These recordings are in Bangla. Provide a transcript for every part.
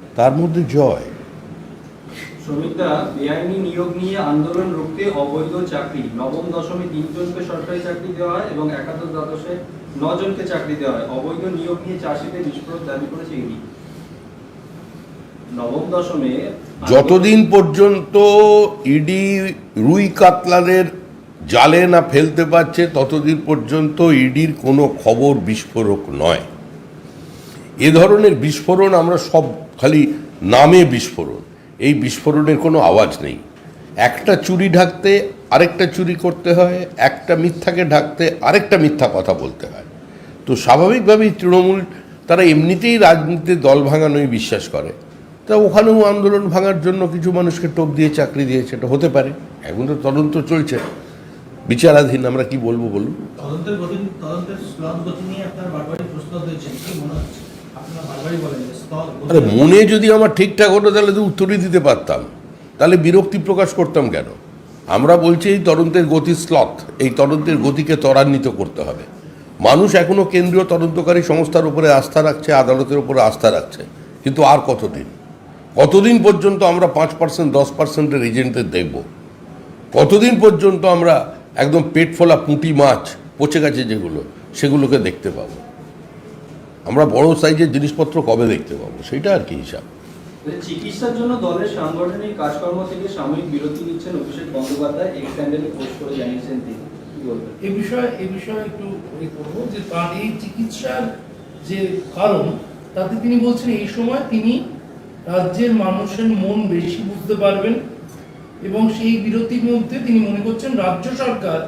তার মধ্যে জয়। শ্রমিকরা বেআইনি নিয়োগ নিয়ে আন্দোলন রুখতে অবৈধ চাকরি, নবম দশমে 3 জনকে সরকারি চাকরি দেওয়া হয় এবং একাদশ দ্বাদশে 9 জনকে চাকরি দেওয়া হয়। অবৈধ নিয়োগ নিয়ে চার্জশিটে বিস্ফোরক দাবি করেছে ইডি। নবম দশমে যতদিন পর্যন্ত ইডি রুই কাতলাদের জালে না ফেলতে পারছে ততদিন পর্যন্ত ইডির কোনো খবর বিস্ফোরক নয়। এ ধরনের বিস্ফোরণ আমরা সব খালি নামে বিস্ফোরণ, এই বিস্ফোরণের কোনো আওয়াজ নেই। একটা চুরি ঢাকতে আরেকটা চুরি করতে হয়, একটা মিথ্যাকে ঢাকতে আরেকটা মিথ্যা কথা বলতে হয়। তো স্বাভাবিকভাবেই তৃণমূল তারা এমনিতেই রাজনীতিতে দল ভাঙানোই বিশ্বাস করে, তা ওখানেও আন্দোলন ভাঙার জন্য কিছু মানুষকে টোপ দিয়ে চাকরি দিয়েছে। এটা হতে পারে, এখন তো তদন্ত চলছে, বিচারাধীন। আমরা কি বলবো বলুন? তদন্তের গতি নিয়ে আপনার বারবারই প্রশ্ন হয়েছে, কি মনে হচ্ছে? আপনারা বারবারই বলেন যে আরে মনে যদি আমার ঠিকঠাক হতো তাহলে তো উত্তরই দিতে পারতাম, তাহলে বিরক্তি প্রকাশ করতাম কেন? আমরা বলছি এই তদন্তের গতি স্লথ, এই তদন্তের গতিকে ত্বরান্বিত করতে হবে। মানুষ এখনো কেন্দ্রীয় তদন্তকারী সংস্থার উপরে আস্থা রাখছে, আদালতের উপরে আস্থা রাখছে, কিন্তু আর কতদিন পর্যন্ত আমরা 5% 10%-এর এজেন্টদের দেখব? কতদিন পর্যন্ত আমরা একদম পেট ফোলা পুঁটি মাছ পচে গেছে যেগুলো, সেগুলোকে দেখতে পাবো? আমরা বড় সাইজের জিনিসপত্র কবে দেখতে পাবো? সেটা আর কি হিসাব। চিকিৎসার জন্য দলের সাংগঠনিক কাজকর্ম থেকে সাময়িক বিরতি নিচ্ছেন অভিষেক বন্দ্যোপাধ্যায়, এক্স হ্যান্ডেলে পোস্ট করে জানিয়েছেন তিনি। কি বলবেন এই বিষয়ে একটু করবো যে তার এই চিকিৎসার যে কারণ, তাতে তিনি বলছেন এই সময় তিনি রাজ্যের মানুষের মন বেশি বুঝতে পারবেন এবং সেই বিরতির মধ্যে তিনি মনে করছেন রাজ্য সরকার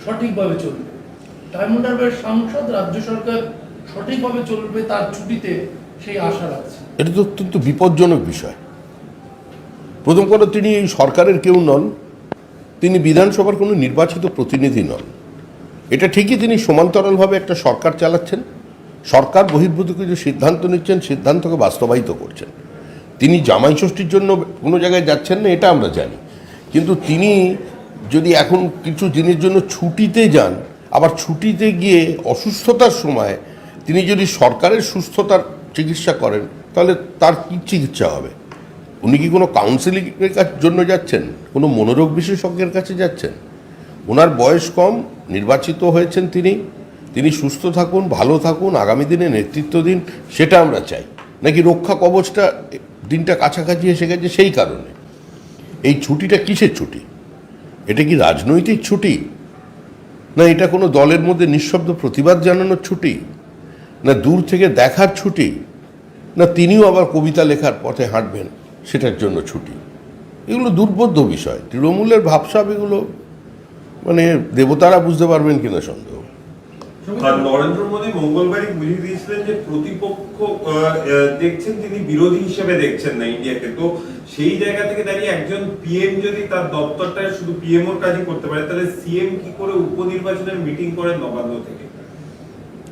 সঠিকভাবে চলবে। ডায়মন্ড হারবারের সাংসদ রাজ্য সরকার সঠিকভাবে চলবে তার ছুটিতে সেই আশা রাখছে। এটা তো অত্যন্ত বিপজ্জনক বিষয়। প্রথম কথা, তিনি এই সরকারের কেউ নন, তিনি বিধানসভার কোনো নির্বাচিত প্রতিনিধি নন। এটা ঠিকই তিনি সমান্তরালভাবে একটা সরকার চালাচ্ছেন, সরকার বহির্ভূত কিছু সিদ্ধান্ত নিচ্ছেন, সিদ্ধান্তকে বাস্তবায়িত করছেন। তিনি জামাই ষষ্ঠীর জন্য কোনো জায়গায় যাচ্ছেন না, এটা আমরা জানি, কিন্তু তিনি যদি এখন কিছু দিনের জন্য ছুটিতে যান, আবার ছুটিতে গিয়ে অসুস্থতার সময় তিনি যদি সরকারের সুস্থতার চিকিৎসা করেন, তাহলে তার কী চিকিৎসা হবে? উনি কি কোনো কাউন্সিলিংয়ের জন্য যাচ্ছেন? কোনো মনোরোগ বিশেষজ্ঞের কাছে যাচ্ছেন? ওনার বয়স কম, নির্বাচিত হয়েছেন তিনি সুস্থ থাকুন, ভালো থাকুন, আগামী দিনে নেতৃত্ব দিন, সেটা আমরা চাই। নাকি রক্ষা কবচটা দিনটা কাছাকাছি এসে গেছে সেই কারণে? এই ছুটিটা কিসের ছুটি? এটা কি রাজনৈতিক ছুটি, না এটা কোনো দলের মধ্যে নিঃশব্দ প্রতিবাদ জানানোর ছুটি, না দূর থেকে দেখার ছুটি, না তিনিও আবার কবিতা লেখার পথে হাঁটবেন সেটার জন্য ছুটি? এগুলো দুর্বোধ্য বিষয়। তৃণমূলের ভাবসাব এগুলো মানে দেবতারা বুঝতে পারবেন কিনা সন্দেহ। নরেন্দ্র মোদী মঙ্গলবারই বুঝিয়ে দিয়েছিলেন যে প্রতিপক্ষ দেখছেন, তিনি বিরোধী হিসেবে দেখছেন না ইন্ডিয়াকে। তো সেই জায়গা থেকে দাঁড়িয়ে একজন পিএম যদি তার দপ্তরটায় শুধু পিএম ওর কাজই করতে পারে, তাহলে সিএম কি করে উপনির্বাচনের মিটিং করেন নবান্ন থেকে?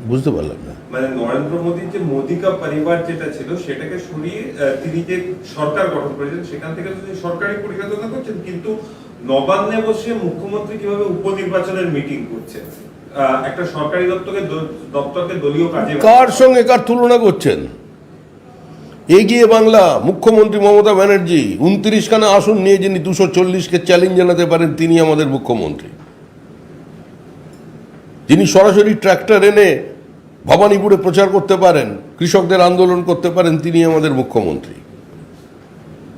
বুঝতে পারলাম না। মানে নরেন্দ্র মোদীর যে মোদী কা পরিবার যেটা ছিল সেটাকে সরিয়ে তিনি যে সরকার গঠন করেছেন, সেখান থেকে তিনি সরকারি পরিচালনা করছেন, কিন্তু নবান্নে বসে মুখ্যমন্ত্রী কিভাবে উপনির্বাচনের মিটিং করছেন? একটা সরকারি দপ্তরকে দলীয় কাজে কার সঙ্গে কার তুলনা করছেন? এগিয়ে বাংলা মুখ্যমন্ত্রী মমতা ব্যানার্জি 29খানা আসন নিয়ে যিনি 240কে চ্যালেঞ্জ জানাতে পারেন, তিনি আমাদের মুখ্যমন্ত্রী। যিনি সরাসরি ট্র্যাক্টর এনে ভবানীপুরে প্রচার করতে পারেন, কৃষকদের আন্দোলন করতে পারেন, তিনি আমাদের মুখ্যমন্ত্রী।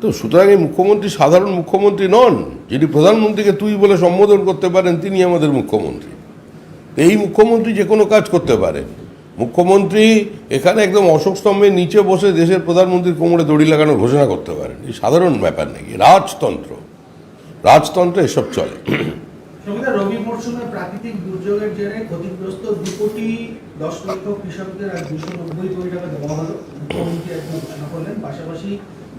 তো সুতরাং এই মুখ্যমন্ত্রী সাধারণ মুখ্যমন্ত্রী নন। যিনি প্রধানমন্ত্রীকে তুই বলে সম্বোধন করতে পারেন, তিনি আমাদের মুখ্যমন্ত্রী। এই মুখ্যমন্ত্রী যে কোনো কাজ করতে পারেন। মুখ্যমন্ত্রী এখানে একদম অশোক স্তম্ভের নিচে বসে দেশের প্রধানমন্ত্রীর কোমরে দড়ি লাগানোর ঘোষণা করতে পারেন। এই সাধারণ ব্যাপার নাকি? রাজতন্ত্র এসব চলে। রবি মরশুমে প্রাকৃতিক দুর্যোগের জেরে ক্ষতিগ্রস্ত 2,10,00,000 কৃষকদের আর 290 কোটি টাকা দেওয়া হলো। মুখ্যমন্ত্রী একজন ঘোষণা করলেন। পাশাপাশি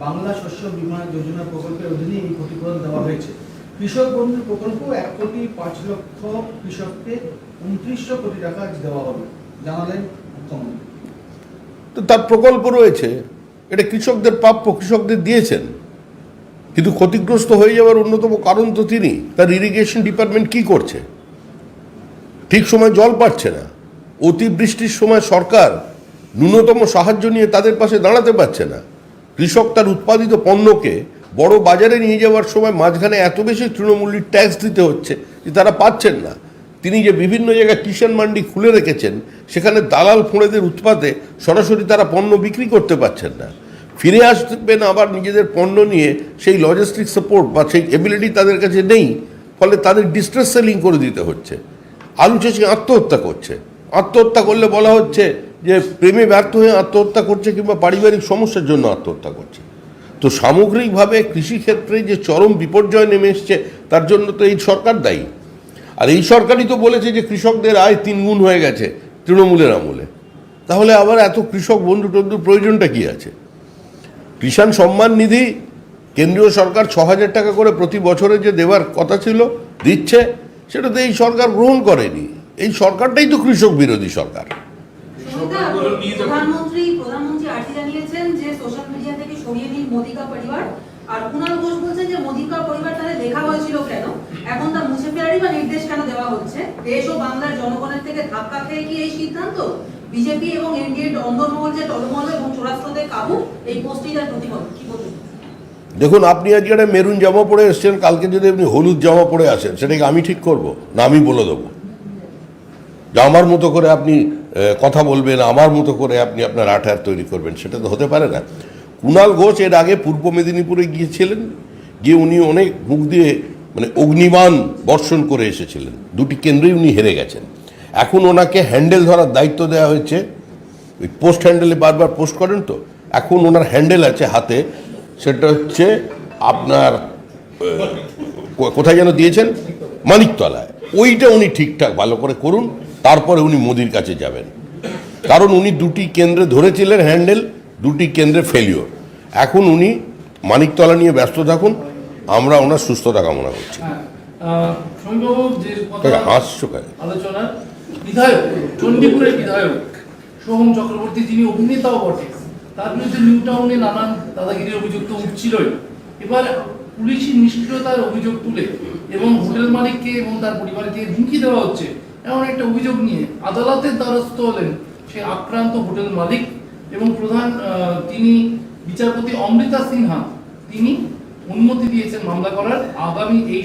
বাংলা শস্য বীমা যোজনা প্রকল্পের অধীনে এই ক্ষতিপূরণ দেওয়া হয়েছে। কৃষক বন্ধু প্রকল্প 1,05,00,000 কৃষককে 2,900 কোটি টাকা দেওয়া হবে, জানালেন মুখ্যমন্ত্রী। তো তার প্রকল্প রয়েছে, এটা কৃষকদের প্রাপ্য, কৃষকদের দিয়েছেন। কিন্তু ক্ষতিগ্রস্ত হয়ে যাওয়ার অন্যতম কারণ তো তিনি। তার ইরিগেশন ডিপার্টমেন্ট কি করছে? ঠিক সময় জল পাচ্ছে না। অতিবৃষ্টির সময় সরকার ন্যূনতম সাহায্য নিয়ে তাদের পাশে দাঁড়াতে পারছে না। কৃষক তার উৎপাদিত পণ্যকে বড় বাজারে নিয়ে যাওয়ার সময় মাঝখানে এত বেশি তৃণমূল্যের ট্যাক্স দিতে হচ্ছে যে তারা পাচ্ছেন না। তিনি যে বিভিন্ন জায়গায় কিষাণ মান্ডি খুলে রেখেছেন, সেখানে দালাল ফোঁড়েদের উৎপাতে সরাসরি তারা পণ্য বিক্রি করতে পারছেন না। ফিরে আসবেন আবার নিজেদের পণ্য নিয়ে, সেই লজিস্টিক সাপোর্ট বা সেই এবিলিটি তাদের কাছে নেই, ফলে তাদের ডিস্ট্রেস সেলিং করে দিতে হচ্ছে। আলু চাষি আত্মহত্যা করছে, আত্মহত্যা করলে বলা হচ্ছে যে প্রেমে ব্যর্থ হয়ে আত্মহত্যা করছে কিংবা পারিবারিক সমস্যার জন্য আত্মহত্যা করছে। তো সামগ্রিকভাবে কৃষিক্ষেত্রে যে চরম বিপর্যয় নেমে এসছে, তার জন্য তো এই সরকার দায়ী। আর এই সরকারই তো বলেছে যে কৃষকদের আয় 3 গুণ হয়ে গেছে তৃণমূলের আমলে। তাহলে আবার এত কৃষক বন্ধু টন্ধুর প্রয়োজনটা কি আছে? কিষাণ সম্মান নিধি কেন্দ্রীয় সরকার 6,000 টাকা করে প্রতি বছরে যে দেওয়ার কথা ছিল দিচ্ছে, সেটা তো এই সরকার গ্রহণ করেনি। এই সরকারটাই তো কৃষক বিরোধী সরকার। প্রধানমন্ত্রী আর্জি জানিয়েছেন যে সোশ্যাল মিডিয়া থেকে সরিয়ে দিন মোদি কা পরিবার। আর কুণাল ঘোষ বলছেন যে মোদি কা পরিবার তাহলে দেখা হয়েছিল কেন, এখন তা মুছে ফেলারই বা নির্দেশ কেন দেওয়া হচ্ছে? দেশ ও বাংলার জনগণের থেকে ধাক্কা খেয়ে কি এই সিদ্ধান্ত? বিজেপি এবং এনডিএ অন্দরমহল যে টলমল এবং চোরাস্ত্রদের কাবু, এই পোস্টটির প্রতিফল কি বলবেন? দেখুন, আপনি আজকে একটা মেরুন জামা পরে এসছেন, কালকে যদি আপনি হলুদ জামা পরে আসেন, সেটাকে আমি ঠিক করব না আমি বলে দেবো? যে আমার মতো করে আপনি কথা বলবেন, আমার মতো করে আপনি আপনার আঠার তৈরি করবেন, সেটা তো হতে পারে না। কুণাল ঘোষ এর আগে পূর্ব মেদিনীপুরে গিয়েছিলেন, গিয়ে উনি অনেক মুখ দিয়ে মানে অগ্নিবাণ বর্ষণ করে এসেছিলেন। 2টি কেন্দ্রেই উনি হেরে গেছেন। এখন ওনাকে হ্যান্ডেল ধরার দায়িত্ব দেওয়া হয়েছে। ওই পোস্ট হ্যান্ডেলে বারবার পোস্ট করেন তো, এখন ওনার হ্যান্ডেল আছে হাতে, সেটা হচ্ছে আপনার কোথায় যেন দিয়েছেন, মানিকতলায়। ওইটা উনি ঠিকঠাক ভালো করে করুন, তারপরে উনি মোদির কাছে যাবেন। কারণ উনি 2টি কেন্দ্রে ধরেছিলেন হ্যান্ডেল, 2টি কেন্দ্রে ফেলিওর। এখন উনি মানিকতলা নিয়ে ব্যস্ত থাকুন, আমরা ওনার সুস্থতা কামনা করছি। হাসছো কেন? আলোচনা বিধায়ক, চণ্ডীপুরের বিধায়ক সোহম চক্রবর্তী, যিনি অভিনেতাও বটে, তার বিরুদ্ধে নিউ টাউনে নানান দাদাগিরির অভিযোগ তো উঠছিলই। এবার পুলিশি নিষ্ক্রিয়তার অভিযোগ তুলে এবং হোটেল মালিককে এবং তার পরিবারকে হুমকি দেওয়া হচ্ছে এমন একটা অভিযোগ নিয়ে আদালতের দ্বারস্থ হলেন সেই আক্রান্ত হোটেল মালিক এবং প্রধান তিনি বিচারপতি অমৃতা সিনহা। তিনি অনুমতি দিয়েছেন মামলা করার। আগামী এই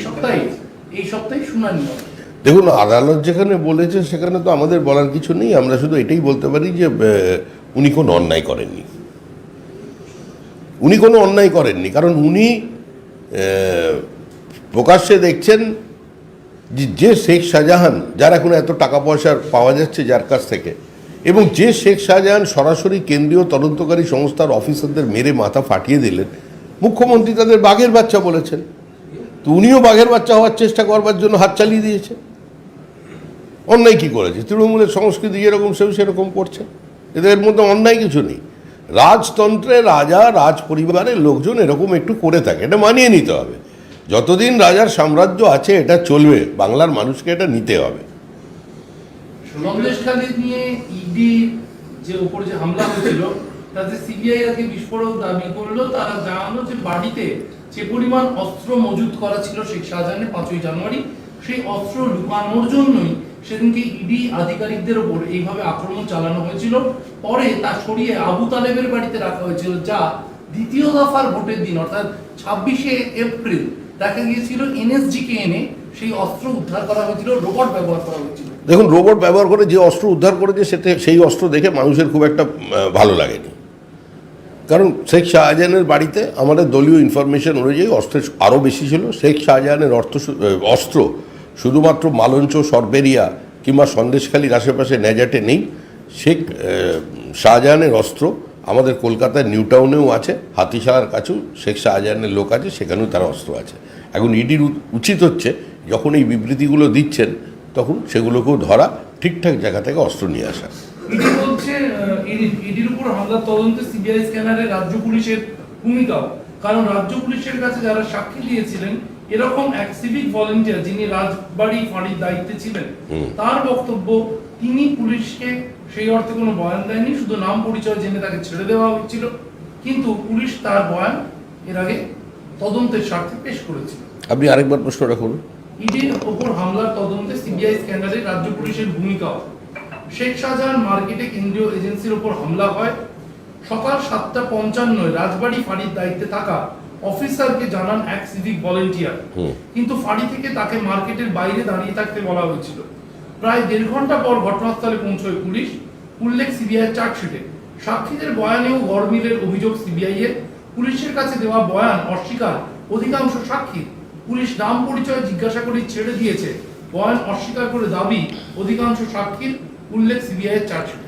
সপ্তাহে শুনানি হবে। দেখুন, আদালত যেখানে বলেছে সেখানে তো আমাদের বলার কিছু নেই। আমরা শুধু এটাই বলতে পারি যে উনি কোনো অন্যায় করেননি। উনি কোনো অন্যায় করেননি, কারণ উনি প্রকাশ্যে দেখছেন যে শেখ শাহজাহান, যার এখন এত টাকা পয়সা পাওয়া যাচ্ছে যার কাছ থেকে, এবং যে শেখ শাহজাহান সরাসরি কেন্দ্রীয় তদন্তকারী সংস্থার অফিসারদের মেরে মাথা ফাটিয়ে দিলেন, মুখ্যমন্ত্রী তাদের বাঘের বাচ্চা বলেছেন। তো উনিও বাঘের বাচ্চা হওয়ার চেষ্টা করবার জন্য হাত চালিয়ে দিয়েছে। অন্যায় কি করেছে? তৃণমূলের সংস্কৃতি যেরকম সেরকম করছে, এদের মধ্যে অন্যায় কিছু নেই। রাজতন্ত্রে রাজা রাজ পরিবারের লোকজন এরকম একটু করে থাকে, এটা মানিয়ে নিতে হবে। যতদিন রাজার সাম্রাজ্য আছে এটা চলবে, বাংলার মানুষকে এটা নিতে হবে। সন্দেশখালী নিয়ে ইডি যে উপর যে হামলা হয়েছিল, তাতে সিবিআই আগে বিস্ফোরক দাবি করলো। তারা জানালো যে বাড়িতে যে পরিমাণ অস্ত্র মজুত করা ছিল শেখ শাহজাহানের 5ই জানুয়ারি, সেই অস্ত্র লুকানোর জন্যই সেদিনকে ইডি আধিকারিকদের ওপর এইভাবে আক্রমণ চালানো হয়েছিল। পরে তা সরিয়ে আবু তালেবের বাড়িতে রাখা হয়েছিল, যা দ্বিতীয় দফার ভোটের দিন অর্থাৎ 26শে এপ্রিল দেখা গিয়েছিল এনএসজিকে এনে সেই অস্ত্র উদ্ধার করা হয়েছিল, রোবট ব্যবহার করা হয়েছিল। দেখুন, রোবট ব্যবহার করে যে অস্ত্র উদ্ধার করেছে সেই অস্ত্র দেখে মানুষের খুব একটা ভালো লাগেনি। কারণ শেখ শাহজাহানের বাড়িতে আমাদের দলীয় ইনফরমেশন অনুযায়ী অস্ত্রের আরও বেশি ছিল। শেখ শাহজাহানের অস্ত্র শুধুমাত্র মালঞ্চ, সরবেরিয়া কিংবা সন্দেশখালীর আশেপাশে ন্যাজাটে নেই। শেখ শাহজাহানের অস্ত্র আমাদের কলকাতার নিউ টাউনেও আছে, হাতিশালার কাছেও শেখ শাহজাহানের লোক আছে, সেখানেও তার অস্ত্র আছে। এখন ইডির উচিত হচ্ছে যখন এই বিবৃতিগুলো দিচ্ছেন তখন সেগুলোকেও ধরা, ঠিকঠাক জায়গা থেকে অস্ত্র নিয়ে আসা। ইডি বলছে ইডির উপর হামলার তদন্তে সিবিআই স্ক্যানারে রাজ্য পুলিশের ভূমিকাও। কারণ রাজ্য পুলিশের কাছে যারা সাক্ষী দিয়েছিলেন, এরকম এক সিভিক ভলেন্টিয়ার যিনি রাজবাড়ি ফাঁড়ির দায়িত্বে ছিলেন, তার বক্তব্য তিনি পুলিশকে সেই অর্থে কোনো বয়ান দেয়নি, শুধু নাম পরিচয় জেনে তাকে ছেড়ে দেওয়া হয়েছিল। কিন্তু পুলিশ তার বয়ান এর আগে তদন্তের স্বার্থে পেশ করেছিল। আপনি আরেকবার প্রশ্ন রাখুন। ইডির ওপর হামলার তদন্তে সিবিআই স্ক্যান্ডালে রাজ্য পুলিশের ভূমিকাও। শেখ শাহজাহান মার্কেটে কেন্দ্রীয় এজেন্সির ওপর হামলা হয়, সকাল 7:55 রাজবাড়ী ফাঁড়ির দায়িত্বে থাকা অফিসারকে জানান এক সিভিক ভলেন্টিয়ার, কিন্তু ফাঁড়ি থেকে তাকে মার্কেটের বাইরে দাঁড়িয়ে থাকতে বলা হয়েছিল। প্রায় 1.5 ঘন্টা পর ঘটনাস্থলে পৌঁছয় পুলিশ। উল্লেখ সিবিআই চার্জশিটে। সাক্ষীদের বয়ানেও গরমিলের অভিযোগ সিবিআই এর। পুলিশের কাছে দেওয়া বয়ান অস্বীকার অধিকাংশ সাক্ষী। পুলিশ নাম পরিচয় জিজ্ঞাসা করে ছেড়ে দিয়েছে। বয়ান অস্বীকার করে দাবি অধিকাংশ সাক্ষীর। উল্লেখ সিবিআই এর চার্জশিটে।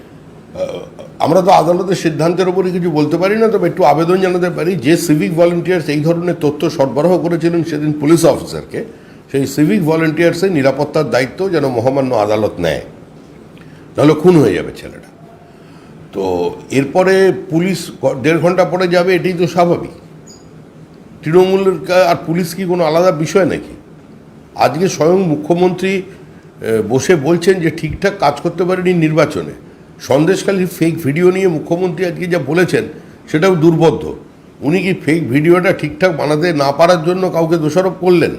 আমরা তো আদালতের সিদ্ধান্তের উপরে কিছু বলতে পারি না, তবে একটু আবেদন জানাতে পারি যে সিভিক ভলেন্টিয়ার্স এই ধরনের তথ্য সরবরাহ করেছিলেন সেদিন পুলিশ অফিসারকে, সেই সিভিক ভলেন্টিয়ার্সের নিরাপত্তার দায়িত্ব যেন মহামান্য আদালত নেয়, নাহলে খুন হয়ে যাবে ছেলেটা। তো এরপরে পুলিশ 1.5 ঘন্টা পরে যাবে, এটাই তো স্বাভাবিক। তৃণমূলের আর পুলিশ কি কোনো আলাদা বিষয় নাকি? আজকে স্বয়ং মুখ্যমন্ত্রী বসে বলছেন যে ঠিকঠাক কাজ করতে পারেনি নির্বাচনে। সন্দেশখালীর ফেক ভিডিও নিয়ে মুখ্যমন্ত্রী আজকে যা বলেছেন সেটাও দুর্বোধ্য। উনি কি ফেক ভিডিওটা ঠিকঠাক বানাতে না পারার জন্য কাউকে দোষারোপ করলেন,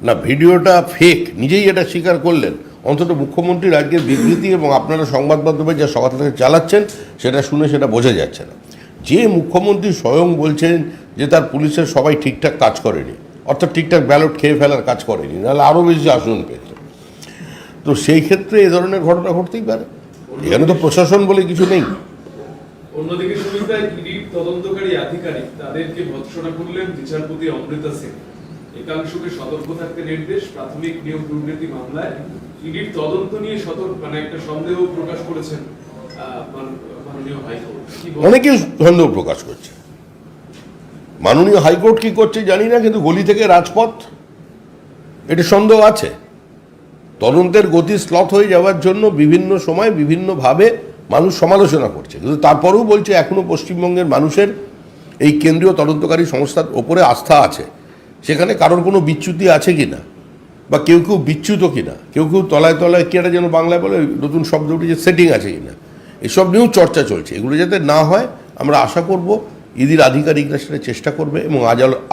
না ভিডিওটা ফেক নিজেই এটা স্বীকার করলেন? অন্তত মুখ্যমন্ত্রীর আজকের বিবৃতি এবং আপনারা সংবাদ মাধ্যমে যা সকাল থেকে চালাচ্ছেন সেটা শুনে সেটা বোঝা যাচ্ছে না। যে মুখ্যমন্ত্রী স্বয়ং বলছেন যে তার পুলিশের সবাই ঠিকঠাক কাজ করেনি, অর্থাৎ ঠিকঠাক ব্যালট খেয়ে ফেলার কাজ করেনি, নাহলে আরও বেশি আসন পেয়েছে, তো সেই ক্ষেত্রে এ ধরনের ঘটনা ঘটতেই পারে। এখানে তো প্রশাসন বলে কিছু নেই। অন্যদিকে সুবিধায় ইডির তদন্তকারী আধিকারিক তাদেরকে ভৎসনা করলেন বিচারপতি অমৃতা সেন। একাংশকে সতর্ক থাকতে নির্দেশ। প্রাথমিক নিয়োগ দুর্নীতি মামলায় ইডির তদন্ত নিয়ে একটা সন্দেহ প্রকাশ করেছেন মাননীয় হাইকোর্ট। অনেকে সন্দেহ প্রকাশ করছে। মাননীয় হাইকোর্ট কি করছে জানি না, কিন্তু গলি থেকে রাজপথ এটা সন্দেহ আছে। তদন্তের গতি স্লথ হয়ে যাওয়ার জন্য বিভিন্ন সময় বিভিন্নভাবে মানুষ সমালোচনা করছে, কিন্তু তারপরেও বলছে এখনও পশ্চিমবঙ্গের মানুষের এই কেন্দ্রীয় তদন্তকারী সংস্থার ওপরে আস্থা আছে। সেখানে কারোর কোনো বিচ্যুতি আছে কি না, বা কেউ কেউ বিচ্যুত কি না, কেউ কেউ তলায় তলায় কি একটা যেন বাংলায় বলে নতুন শব্দ উঠে যে সেটিং আছে কি না, এসব নিয়েও চর্চা চলছে। এগুলো যাতে না হয় আমরা আশা করব ইডির আধিকারিকরা সেটা চেষ্টা করবে এবং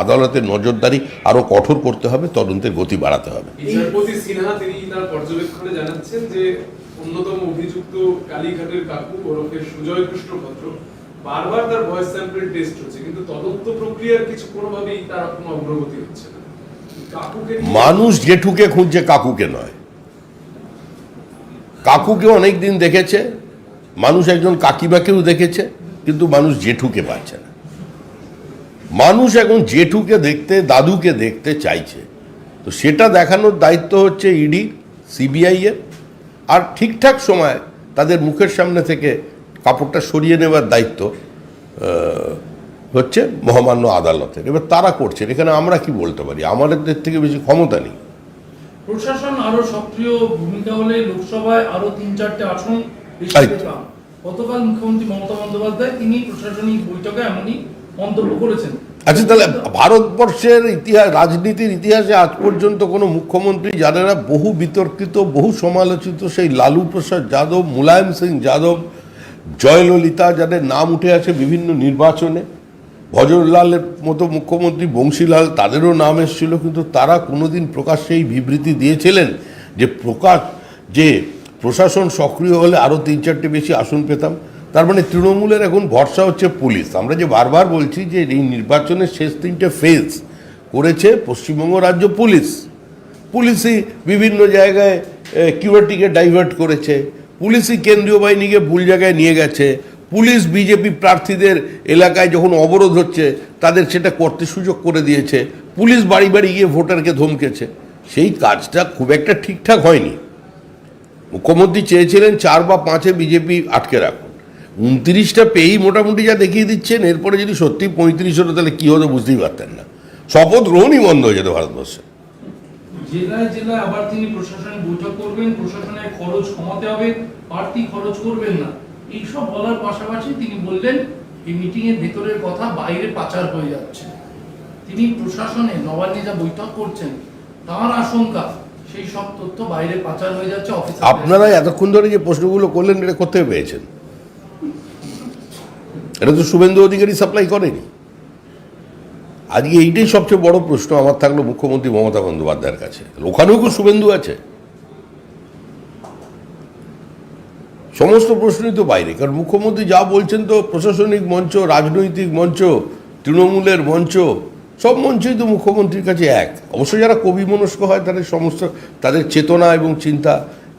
আদালতের নজরদারি আরও কঠোর করতে হবে, তদন্তের গতি বাড়াতে হবে। বিচারপতি সিনহা তিনি তার পর্যবেক্ষণে জানাচ্ছেন যে অন্যতম অভিযুক্ত কালীঘাটের কাকু ওরফে সুজয় কৃষ্ণ ভদ্র বারবার তার ভয়েস স্যাম্পল টেস্ট হচ্ছে, কিন্তু তদন্ত প্রক্রিয়ার কিছু কোনোভাবেই তার কোনো অগ্রগতি হচ্ছে না। কাকুকে মানুষ জেঠুকে খুঁজছে, কাকুকে নয়। কাকুকে অনেক দিন দেখেছে মানুষ, একজন কাকিমাকেও দেখেছে, কিন্তু মানুষ জেঠুকে পাচ্ছে না। মানুষ এখন জেঠুকে দেখতে, দাদুকে দেখতে চাইছে। তো সেটা দেখানোর দায়িত্ব হচ্ছে ইডি, সিবিআই এর। আর ঠিকঠাক সময় তাদের মুখের সামনে থেকে কাপড়টা সরিয়ে নেওয়ার দায়িত্ব হচ্ছে মহামান্য আদালতের। এবার তারা করছেন, এখানে আমরা কি বলতে পারি? আমাদের থেকে বেশি ক্ষমতা নেই। প্রশাসন আরো সক্রিয় ভূমিকা হলে লোকসভায় আরো 3-4টে আসন বেশি পেতাম। গতকাল মুখ্যমন্ত্রী মমতা বন্দ্যোপাধ্যায় তিনি প্রশাসনিক বৈঠকে এমনই মন্তব্য করেছেন। আচ্ছা, তাহলে ভারতবর্ষের ইতিহাস, রাজনীতির ইতিহাসে আজ পর্যন্ত কোনো মুখ্যমন্ত্রী যারা বহু বিতর্কিত, বহু সমালোচিত, সেই লালু প্রসাদ যাদব, মুলায়ম সিং যাদব, জয়ললিতা, যাদের নাম উঠে আছে বিভিন্ন নির্বাচনে, ভজনলালের মতো মুখ্যমন্ত্রী, বংশীলাল, তাদেরও নাম এসেছিল, কিন্তু তারা কোনোদিন প্রকাশ্যে এই বিবৃতি দিয়েছিলেন যে প্রশাসন সক্রিয় হলে আরও 3-4টে বেশি আসন পেতাম? তার মানে তৃণমূলের এখন ভরসা হচ্ছে পুলিশ। আমরা যে বারবার বলছি যে এই নির্বাচনের শেষ 3টে ফেজ করেছে পশ্চিমবঙ্গ রাজ্য পুলিশ। পুলিশই বিভিন্ন জায়গায় কিউরিটিকে ডাইভার্ট করেছে, পুলিশই কেন্দ্রীয় বাহিনীকে ভুল জায়গায় নিয়ে গেছে, পুলিশ বিজেপি প্রার্থীদের এলাকায় যখন অবরোধ হচ্ছে তাদের সেটা করতে সুযোগ করে দিয়েছে, পুলিশ বাড়ি বাড়ি গিয়ে ভোটারকে ধমকেছে। সেই কাজটা খুব একটা ঠিকঠাক হয়নি। মুখ্যমন্ত্রী চেয়েছিলেন 4 বা 5-এ বিজেপি আটকে রাখুন, 29টা পেয়েই মোটামুটি যা দেখিয়ে দিচ্ছেন। এরপরে যদি সত্যি 35 হতো তাহলে কী হতো বুঝতেই পারতেন না। শপথ গ্রহণই বন্ধ হয়ে যেত ভারতবর্ষে। জেলায় জেলায় আবার তিনি প্রশাসনের বৈঠক করবেন, প্রশাসনের খরচ কমাতে হবে, বাড়তি খরচ করবেন না, এইসব বলার পাশাপাশি তিনি বললেন এই মিটিং এর ভেতরের কথা বাইরে পাচার হয়ে যাচ্ছে। তিনি প্রশাসনে নবান্নে যা বৈঠক করছেন তার আশঙ্কা সেই সব তথ্য বাইরে পাচার হয়ে যাচ্ছে অফিসার। আপনারা এতক্ষণ ধরে যে প্রশ্নগুলো করলেন এটা কোথায় পেয়েছেন? এটা তো শুভেন্দু অধিকারী সাপ্লাই করেনি। আজকে এইটাই সবচেয়ে বড় প্রশ্ন আমার থাকলো মুখ্যমন্ত্রী মমতা বন্দ্যোপাধ্যায়ের কাছে। ওখানেও কি শুভেন্দু আছে? সমস্ত প্রশ্নই তো বাইরে, কারণ মুখ্যমন্ত্রী যা বলছেন তো প্রশাসনিক মঞ্চ, রাজনৈতিক মঞ্চ, তৃণমূলের মঞ্চ, সব মঞ্চই তো মুখ্যমন্ত্রীর কাছে এক। অবশ্য যারা কবি মনস্ক হয় তাদের সমস্ত তাদের চেতনা এবং চিন্তা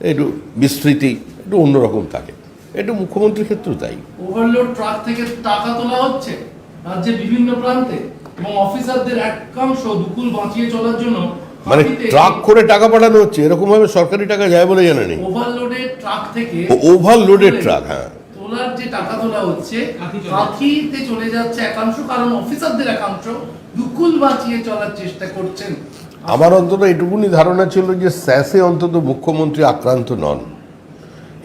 একটু বিস্তৃতি একটু অন্যরকম থাকে, একটু মুখ্যমন্ত্রীর ক্ষেত্রেও তাই। ওভারলোড ট্রাক থেকে টাকা তোলা হচ্ছে রাজ্যের বিভিন্ন প্রান্তে এবং অফিসারদের একাংশ দুকুল বাঁচিয়ে চলার জন্য মানে ট্রাক করে টাকা পাঠানো হচ্ছে, এরকম ভাবে সরকারি টাকা যায় বলে জানা নেই। ওভারলোডেড ট্রাক থেকে ওভারলোডেড ট্রাক, হ্যাঁ, তোলার যে টাকা তোলা হচ্ছে কাঁথিতে চলে যাচ্ছে একাংশ, কারণ অফিসারদের একাংশ দুকুল বাঁচিয়ে চলার চেষ্টা করছেন। আমার অন্তত এটুকুনি ধারণা ছিল যে স্যাসে অন্তত মুখ্যমন্ত্রী আক্রান্ত নন।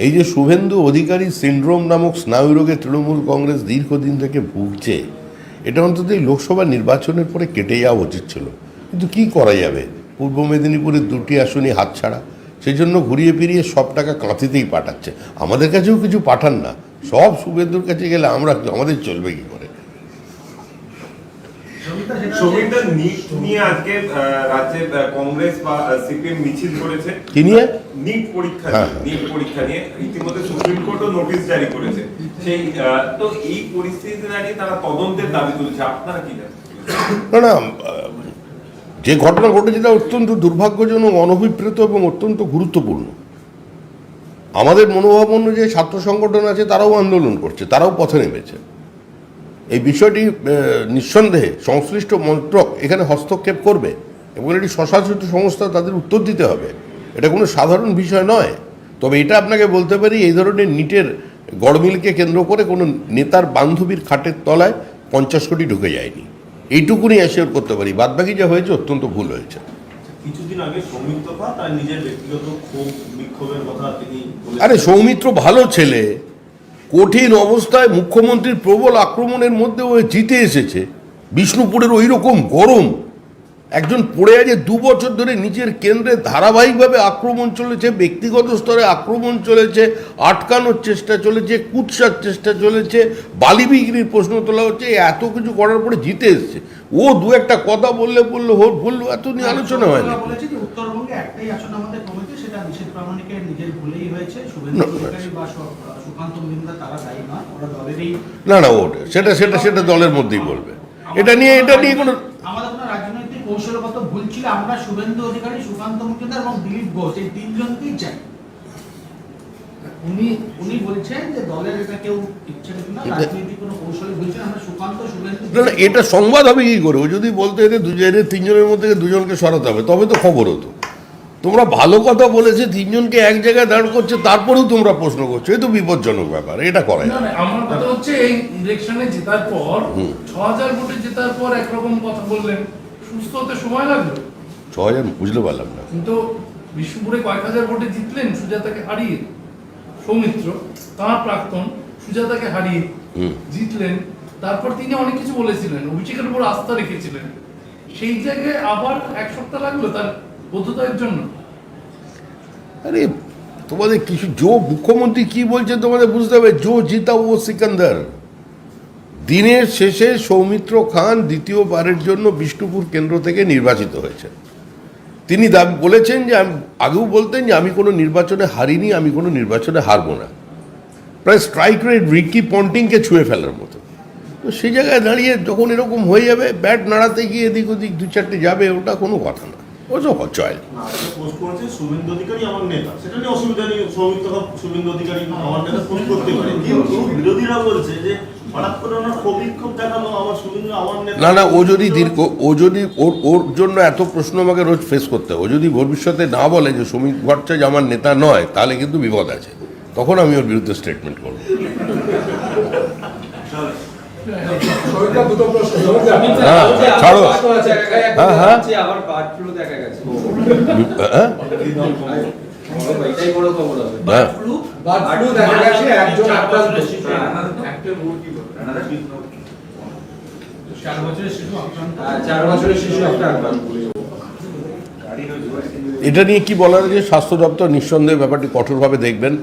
এই যে শুভেন্দু অধিকারী সিন্ড্রোম নামক স্নায়ুরোগে তৃণমূল কংগ্রেস দীর্ঘদিন থেকে ভুগছে, এটা অন্তত এই লোকসভা নির্বাচনের পরে কেটে যাওয়া উচিত ছিল, কিন্তু কি করা যাবে, পূর্ব মেদিনীপুরের 2টি আসনই হাতছাড়া, সেই জন্য ঘুরিয়ে ফিরিয়ে সব টাকা কাঁথিতেই পাঠাচ্ছে। আমাদের কাছেও কিছু পাঠান না, সব শুভেন্দুর কাছে গেলে আমাদের চলবে কি করে? সৌমিকদা, নিট নিয়ে আজকে রাজ্যের কংগ্রেস বা সিপিএম মিছিল করেছে। কি নিয়ে? নিট পরীক্ষা হ্যাঁ। নিট পরীক্ষা নিয়ে ইতিমধ্যে সুপ্রিম কোর্টও নোটিশ জারি করেছে। সেই তো এই পরিস্থিতিতে দাঁড়িয়ে তারা তদন্তের দাবি তুলছে, আপনারা কি জানেন? না, যে ঘটনা ঘটেছে তা অত্যন্ত দুর্ভাগ্যজনক, অনভিপ্রেত এবং অত্যন্ত গুরুত্বপূর্ণ। আমাদের মনোভাব অনুযায়ী ছাত্র সংগঠন আছে, তারাও আন্দোলন করছে, তারাও পথে নেমেছে। এই বিষয়টি নিঃসন্দেহে সংশ্লিষ্ট মন্ত্রক এখানে হস্তক্ষেপ করবে এবং এটি স্বশাসিত সংস্থা, তাদের উত্তর দিতে হবে। এটা কোনো সাধারণ বিষয় নয়। তবে এটা আপনাকে বলতে পারি, এই ধরনের নিটের গড়মিলকে কেন্দ্র করে কোনো নেতার বান্ধবীর খাটের তলায় 50 কোটি ঢুকে যায়নি, এইটুকুনি অ্যাসিওর করতে পারি। বাদবাকি যা হয়েছে অত্যন্ত ভুল হয়েছে। কিছুদিন আগে সৌমিত্র পাল তার নিজের ব্যক্তিগত ক্ষোভ বিক্ষোভের কথা তিনি বলেছেন। আরে সৌমিত্র ভালো ছেলে, কঠিন অবস্থায় মুখ্যমন্ত্রীর প্রবল আক্রমণের মধ্যে ও জিতে এসেছে। বিষ্ণুপুরের ওই রকম গরম, একজন পড়ে আছে 2 বছর ধরে নিজের কেন্দ্রে ধারাবাহিকভাবে আক্রমণ চলেছে, ব্যক্তিগত স্তরে আক্রমণ চলেছে, আটকানোর চেষ্টা চলেছে, কুৎসার চেষ্টা চলেছে, বালি বিক্রির প্রশ্ন তোলা হচ্ছে, এত কিছু করার পরে জিতে এসেছে। ও 2-একটা কথা বললে বললো, এত নিয়ে আলোচনা হয়নি। বলেছে যে উত্তরবঙ্গে একটাই আসন আমাদের কমেছে, সেটা নিশীথ প্রামাণিকের নিজের ভুলেই হয়েছে। শুভেন্দু অধিকারী বা সুকান্ত মজুমদার তারা দায়ী নয়, ওরা দলেরই। না, সেটা দলের মধ্যেই বলবে। এটা নিয়ে কোনো আমাদের কোনো রাজনৈতিক কৌশলগত ভুল ছিল। আমরা শুভেন্দু অধিকারী, সুকান্ত মজুমদার এবং দিলীপ ঘোষ এই 3 জনকেই চাই। উনি বলছেন যে দলের এটা কেউ ইচ্ছাকৃত না, রাজনৈতিক কোনো কৌশলে বলছেন। আমরা সুকান্ত শুভেন্দু না, এটা সংবাদ হবে কি করে? ও যদি বলতে এদের 3 জনের মধ্যে 2 জনকে সরাতে হবে, তবে তো খবর হতো। তোমরা ভালো কথা বলেছে, 3 জনকে এক জায়গায় দাঁড় করছে, তারপরেও তোমরা প্রশ্ন করছো, এই তো বিপজ্জনক ব্যাপার, এটা করা যায় না। আমার কথা হচ্ছে এই ইলেকশনে জেতার পর 6000 ভোটে জেতার পর একরকম কথা বললেন, সুস্থ হতে সময় লাগলো। 6000 বুঝতে পারলাম না। কিন্তু বিষ্ণুপুরে কয়েক হাজার ভোটে জিতলেন সুজাতাকে হারিয়ে। সৌমিত্র তাঁর প্রাক্তন সুজাতাকে হারিয়ে জিতলেন। তারপর তিনি অনেক কিছু বলেছিলেন, অভিষেকের উপর আস্থা রেখেছিলেন। সেই জায়গায় আবার 1 সপ্তাহ লাগলো তার বোধোদয়ের জন্য। আরে তোমাদের কিছু মুখ্যমন্ত্রী কি বলছে তোমাদের বুঝতে হবে। জিতা ও সিকান্দার। দিনের শেষে সৌমিত্র খান দ্বিতীয়বারের জন্য বিষ্ণুপুর কেন্দ্র থেকে নির্বাচিত হয়েছে। তিনি বলেছেন যে আগেও বলতেন যে আমি কোনো নির্বাচনে হারিনি, আমি কোনো নির্বাচনে হারবো না। প্রায় স্ট্রাইক রেট রিকি পন্টিংকে ছুঁয়ে ফেলার মতো। তো সেই জায়গায় দাঁড়িয়ে যখন এরকম হয়ে যাবে, ব্যাট নাড়াতে গিয়ে এদিক ওদিক 2-4টে যাবে, ওটা কোনো কথা না, ও সব চয়েল। পোস্ট করেছে শুভেন্দু অধিকারী আমার নেতা, সেটা নিয়ে অসুবিধা নেই। সৌমিত্র শুভেন্দু অধিকারী আমার নেতা পোস্ট করতে পারে, কিন্তু বিরোধীরা বলছে যে হঠাৎ করে ওনার ক্ষোভ দেখানো আমার শুভেন্দু আমার নেতা। না, ও যদি ওর জন্য এত প্রশ্ন আমাকে রোজ ফেস করতে হয়। ও যদি ভবিষ্যতে না বলে যে শ্রমিক ভট্টাচার্য আমার নেতা নয়, তাহলে কিন্তু বিপদ আছে, তখন আমি ওর বিরুদ্ধে স্টেটমেন্ট করব। হ্যাঁ, ছাড়ো। হ্যাঁ, আবার বার্ড ফ্লু দেখা গেছে। হ্যাঁ, এটাই বড় খবর হবে। হ্যাঁ। বার্ড ফ্লু দেখা গেছে, একজন আক্রান্ত। একটা মুরগি 4 বছরের শিশু আক্রান্ত। 4 বছরের শিশু একটা আক্রান্ত। এটা নিয়ে কি বলার আছে? স্বাস্থ্য দপ্তর নিঃসন্দেহে ব্যাপারটি কঠোরভাবে দেখবেন।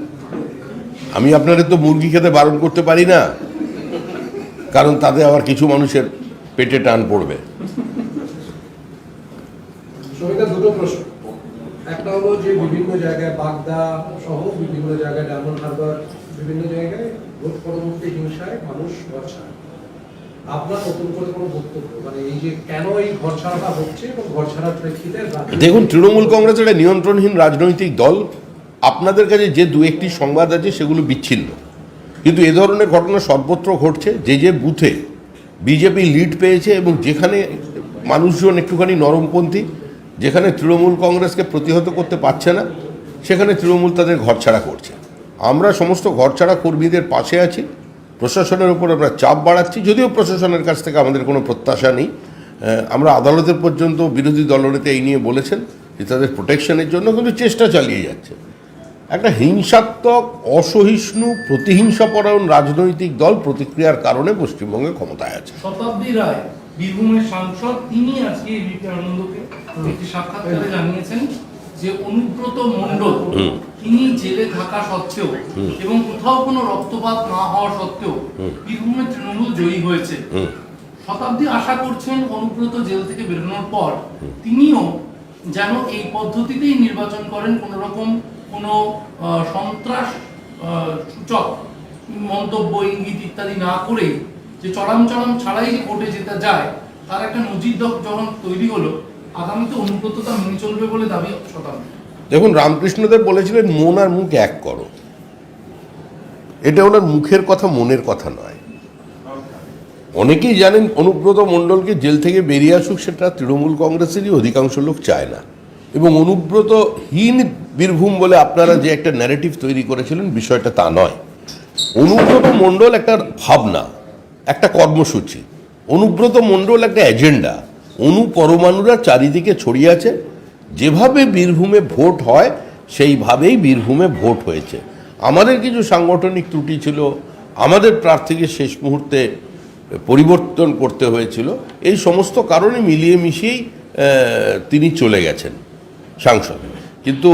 আমি আপনাদের তো মুরগি খেতে বারণ করতে পারি না, কারণ তাতে আবার কিছু মানুষের পেটে টান পড়বে। সবিতা, 2টো প্রশ্ন। একটা হলো যে বিভিন্ন জায়গায় বাগদা সহ বিভিন্ন জায়গায় ডায়মন্ড হারবার বিভিন্ন জায়গায় ভোট পরবর্তী হিংসায় মানুষ ঘর ছাড়ে। আপনার নতুন করে কোনো বক্তব্য, মানে এই যে কেন এই ঘর ছাড়াটা হচ্ছে এবং ঘর ছাড়ার প্রেক্ষিতে দেখুন, তৃণমূল কংগ্রেস একটা নিয়ন্ত্রণহীন রাজনৈতিক দল। আপনাদের কাছে যে দু একটি সংবাদ আছে সেগুলো বিচ্ছিন্ন, কিন্তু এ ধরনের ঘটনা সর্বত্র ঘটছে। যে বুথে বিজেপি লিড পেয়েছে এবং যেখানে মানুষজন একটুখানি নরমপন্থী, যেখানে তৃণমূল কংগ্রেসকে প্রতিহত করতে পারছে না, সেখানে তৃণমূল তাদের ঘরছাড়া করছে। আমরা সমস্ত ঘরছাড়া কর্মীদের পাশে আছি। প্রশাসনের উপর আমরা চাপ বাড়াচ্ছি, যদিও প্রশাসনের কাছ থেকে আমাদের কোনো প্রত্যাশা নেই। আমরা আদালতের পর্যন্ত বিরোধী দলনেতা এই নিয়ে বলেছেন যে তাদের প্রোটেকশনের জন্য, কিন্তু চেষ্টা চালিয়ে যাচ্ছে। একটা হিংসাত্মক, অসহিষ্ণু, প্রতিহিংসাপরায়ণ রাজনৈতিক দল প্রতিক্রিয়ার কারণে পশ্চিমবঙ্গে ক্ষমতায় আছে। শতাব্দী রায়, বীরভূমের সাংসদ, তিনি আজকে এবিপি আনন্দকে একটি সাক্ষাৎকারে জানিয়েছেন যে অনুব্রত মণ্ডল তিনি জেলে থাকা সত্ত্বেও এবং কোথাও কোনো রক্তপাত না হওয়া সত্ত্বেও বীরভূমে তৃণমূল জয়ী হয়েছে। শতাব্দী আশা করছেন অনুব্রত জেল থেকে বেরোনোর পর তিনিও যেন এই পদ্ধতিতেই নির্বাচন করেন, কোন রকম কোনো সন্ত্রাস সূচক মন্তব্য, ইঙ্গিত ইত্যাদি না করে, যে চরম ছাড়াই যে ভোটে যেতে যায় তার একটা নজির যখন তৈরি হলো, আগামীতে অনুব্রত তা মেনে চলবে বলে দাবি শতাব্দী। দেখুন, রামকৃষ্ণদেব বলেছিলেন মন আর মুখ এক করো। এটা ওনার মুখের কথা, মনের কথা নয়। অনেকেই জানেন অনুব্রত মণ্ডলকে জেল থেকে বেরিয়ে আসুক, সেটা তৃণমূল কংগ্রেসেরই অধিকাংশ লোক চায় না। এবং অনুব্রতহীন বীরভূম বলে আপনারা যে একটা ন্যারেটিভ তৈরি করেছিলেন, বিষয়টা তা নয়। অনুব্রত মণ্ডল একটা ভাবনা, একটা কর্মসূচি। অনুব্রত মণ্ডল একটা এজেন্ডা। পরমাণুরা চারিদিকে ছড়িয়ে আছে। যেভাবে বীরভূমে ভোট হয় সেইভাবেই বীরভূমে ভোট হয়েছে। আমাদের কিছু সাংগঠনিক ত্রুটি ছিল, আমাদের প্রার্থীকে শেষ মুহূর্তে পরিবর্তন করতে হয়েছিল। এই সমস্ত কারণে মিলিয়ে মিশিয়েই তিনি চলে গেছেন সাংসদ। কিন্তু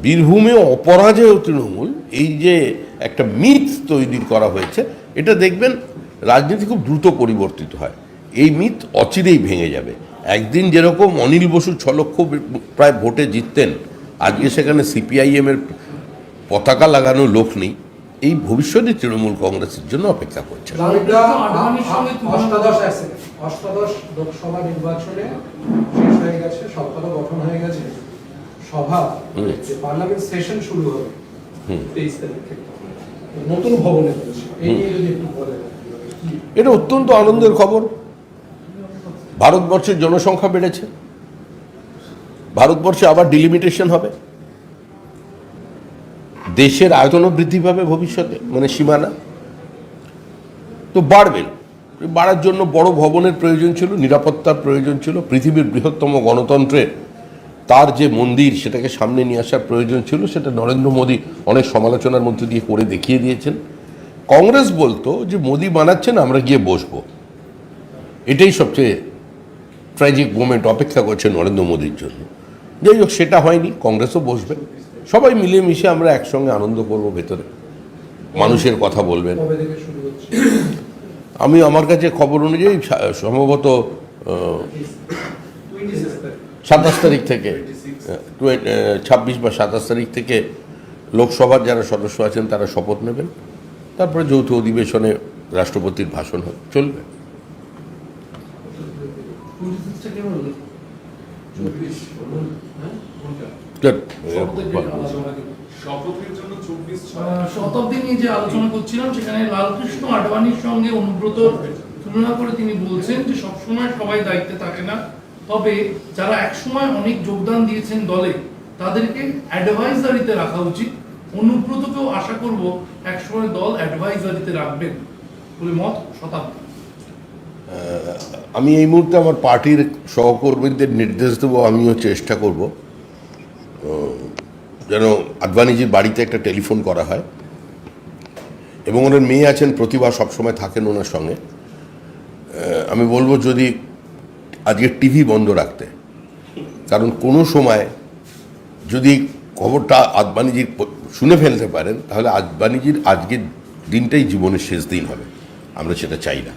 বীরভূমে অপরাজেয় তৃণমূল, এই যে একটা মিথ তৈরি করা হয়েছে, এটা দেখবেন রাজনীতি খুব দ্রুত পরিবর্তিত হয়। এই মিথ অচিরেই ভেঙে যাবে। একদিন যেরকম অনিল বসু 6 লক্ষ প্রায় ভোটে জিততেন, আজকে সেখানে সিপিআইএমের পতাকা লাগানো লোক নেই। এই ভবিষ্যতে তৃণমূল কংগ্রেসের জন্য অপেক্ষা করছে। অষ্টাদশ লোকসভা নির্বাচনে শেষ হয়ে গেছে, সরকারও গঠন হয়ে গেছে, সভা পার্লামেন্ট সেশন শুরু হবে 23 তারিখ থেকে নতুন ভবনে। এই নিয়ে যদি একটু বলেন। এটা অত্যন্ত আনন্দের খবর। ভারতবর্ষের জনসংখ্যা বেড়েছে, ভারতবর্ষে আবার ডিলিমিটেশন হবে, দেশের আয়তনও বৃদ্ধি পাবে ভবিষ্যতে, মানে সীমানা তো বাড়বে। বাড়ার জন্য বড় ভবনের প্রয়োজন ছিল, নিরাপত্তার প্রয়োজন ছিল, পৃথিবীর বৃহত্তম গণতন্ত্রের তার যে মন্দির সেটাকে সামনে নিয়ে আসার প্রয়োজন ছিল। সেটা নরেন্দ্র মোদী অনেক সমালোচনার মধ্যে দিয়ে করে দেখিয়ে দিয়েছেন। কংগ্রেস বলতো যে মোদী বানাচ্ছেন, আমরা গিয়ে বসবো। এটাই সবচেয়ে ট্র্যাজিক মোমেন্ট, অপেক্ষা করছে নরেন্দ্র মোদীর জন্য। যাই হোক, সেটা হয়নি। কংগ্রেসও বসবে, সবাই মিলিয়ে মিশে আমরা একসঙ্গে আনন্দ করব। ভেতরে মানুষের কথা বলবেন। আমি আমার কাছে খবর অনুযায়ী সম্ভবত 27 তারিখ থেকে 26 বা 27 তারিখ থেকে লোকসভার যারা সদস্য আছেন তারা শপথ নেবেন। তারপরে যৌথ অধিবেশনে রাষ্ট্রপতির ভাষণ চলবে। শতাব্দী নিয়ে যে আলোচনা করছিলাম, সেখানে লালকৃষ্ণ আডবাণীর সঙ্গে অনুব্রতর তুলনা করে তিনি বলছেন যে সবসময় সবাই দায়িত্বে থাকে না, তবে যারা একসময় অনেক যোগদান দিয়েছেন দলে তাদেরকে অ্যাডভাইজারিতে রাখা উচিত। অনুব্রতকেও আশা করব একসময় দল অ্যাডভাইজারিতে রাখবেন বলে মত শতাব্দী। আমি এই মুহূর্তে আমার পার্টির সহকর্মীদের নির্দেশ দেবো, আমিও চেষ্টা করব যেন আডবাণীজির বাড়িতে একটা টেলিফোন করা হয়, এবং ওনার মেয়ে আছেন প্রতিভা, সবসময় থাকেন ওনার সঙ্গে। আমি বলবো যদি আজকে টিভি বন্ধ রাখতে, কারণ কোনো সময় যদি খবরটা আডবাণীজির শুনে ফেলতে পারেন, তাহলে আডবাণীজির আজকের দিনটাই জীবনের শেষ দিন হবে। আমরা সেটা চাই না।